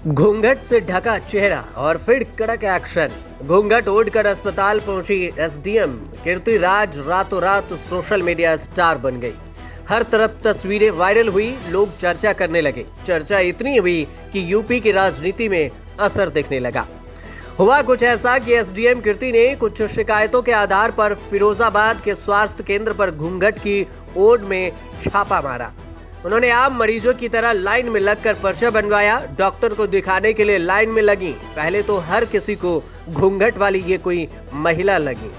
घूंघट से ढका चेहरा और फिर कड़क एक्शन। घूंघट ओढ़कर अस्पताल पहुंची एसडीएम कीर्ति राज रातों रात सोशल मीडिया स्टार बन गई। हर तरफ तस्वीरें वायरल हुई, लोग चर्चा करने लगे। चर्चा इतनी हुई कि यूपी की राजनीति में असर दिखने लगा। हुआ कुछ ऐसा कि एसडीएम कीर्ति ने कुछ शिकायतों के आधार पर फिरोजाबाद के स्वास्थ्य केंद्र पर घूंघट की ओढ़ में छापा मारा। उन्होंने आम मरीजों की तरह लाइन में लगकर पर्चा बनवाया। डॉक्टर को दिखाने के लिए लाइन में लगी। पहले तो हर किसी को घूंघट वाली ये कोई महिला लगी,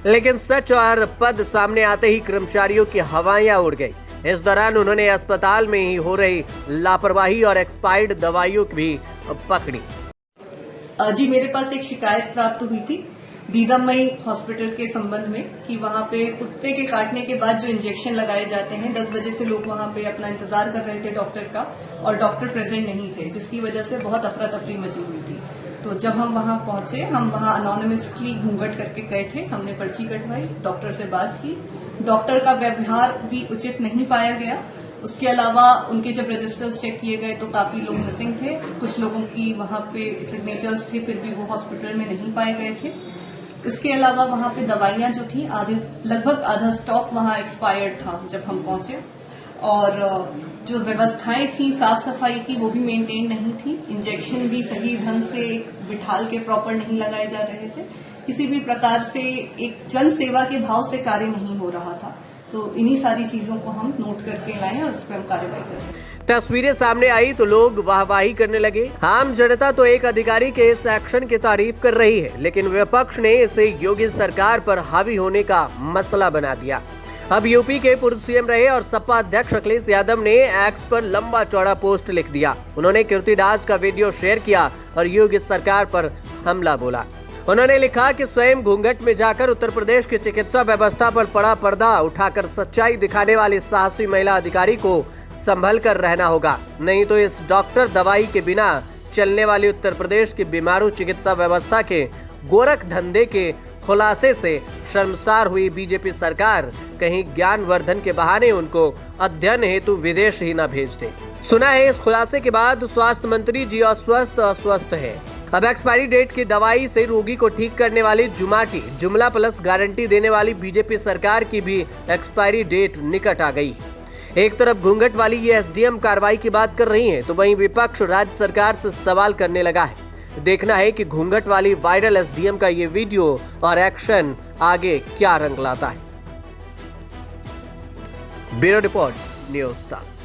लेकिन सच और पद सामने आते ही कर्मचारियों की हवाएं उड़ गई। इस दौरान उन्होंने अस्पताल में ही हो रही लापरवाही और एक्सपायर्ड दवाइयों की भी पकड़ी। जी, मेरे पास एक शिकायत प्राप्त हुई थी दीदामई हॉस्पिटल के संबंध में कि वहां पे कुत्ते के काटने के बाद जो इंजेक्शन लगाए जाते हैं, 10 बजे से लोग वहां पे अपना इंतजार कर रहे थे डॉक्टर का, और डॉक्टर प्रेजेंट नहीं थे, जिसकी वजह से बहुत अफरा तफरी मची हुई थी। तो जब हम वहां पहुंचे, हम वहां अनोनिमसली घूंघट करके गए थे। हमने पर्ची कटवाई, डॉक्टर से बात की। डॉक्टर का व्यवहार भी उचित नहीं पाया गया। उसके अलावा उनके जब रजिस्टर्स चेक किए गए तो काफी लोग मिसिंग थे। कुछ लोगों की वहां पे सिग्नेचर्स थे, फिर भी वो हॉस्पिटल में नहीं पाए गए थे। इसके अलावा वहां पे दवाइयां जो थी लगभग आधा स्टॉक वहां एक्सपायर्ड था जब हम पहुंचे, और जो व्यवस्थाएं थी साफ सफाई की वो भी मेंटेन नहीं थी। इंजेक्शन भी सही ढंग से बिठाल के प्रॉपर नहीं लगाए जा रहे थे। किसी भी प्रकार से एक जन सेवा के भाव से कार्य नहीं हो रहा था। तो इन्हीं सारी चीजों को हम नोट करके लाए और उस पर हम कार्रवाई करें। तस्वीरें सामने आई तो लोग वाहवाही करने लगे। आम जनता तो एक अधिकारी के इस एक्शन की तारीफ कर रही है, लेकिन विपक्ष ने इसे योगी सरकार पर हावी होने का मसला बना दिया। अब यूपी के पूर्व सीएम रहे और सपा अध्यक्ष अखिलेश यादव ने एक्स पर लंबा चौड़ा पोस्ट लिख दिया। उन्होंने कीर्ति राज का वीडियो शेयर किया और योगी सरकार पर हमला बोला। उन्होंने लिखा कि स्वयं घूंघट में जाकर उत्तर प्रदेश की चिकित्सा व्यवस्था पर पड़ा पर्दा उठाकर सच्चाई दिखाने वाली साहसी महिला अधिकारी को संभल कर रहना होगा, नहीं तो इस डॉक्टर दवाई के बिना चलने वाली उत्तर प्रदेश की बीमारू चिकित्सा व्यवस्था के गोरख धंधे के खुलासे से शर्मसार हुई बीजेपी सरकार कहीं ज्ञानवर्धन के बहाने उनको अध्ययन हेतु विदेश ही न भेज दे। सुना है इस खुलासे के बाद स्वास्थ्य मंत्री जी अस्वस्थ है। अब एक्सपायरी डेट की दवाई से रोगी को ठीक करने वाली जुमला प्लस गारंटी देने वाली बीजेपी सरकार की भी एक्सपायरी डेट निकट आ गई। एक तरफ घूंघट वाली ये एसडीएम कार्रवाई की बात कर रही है, तो वहीं विपक्ष राज्य सरकार से सवाल करने लगा है। देखना है कि घूंघट वाली वायरल एसडीएम का ये वीडियो और एक्शन आगे क्या रंग लाता है। ब्यूरो रिपोर्ट, न्यूज़ तक।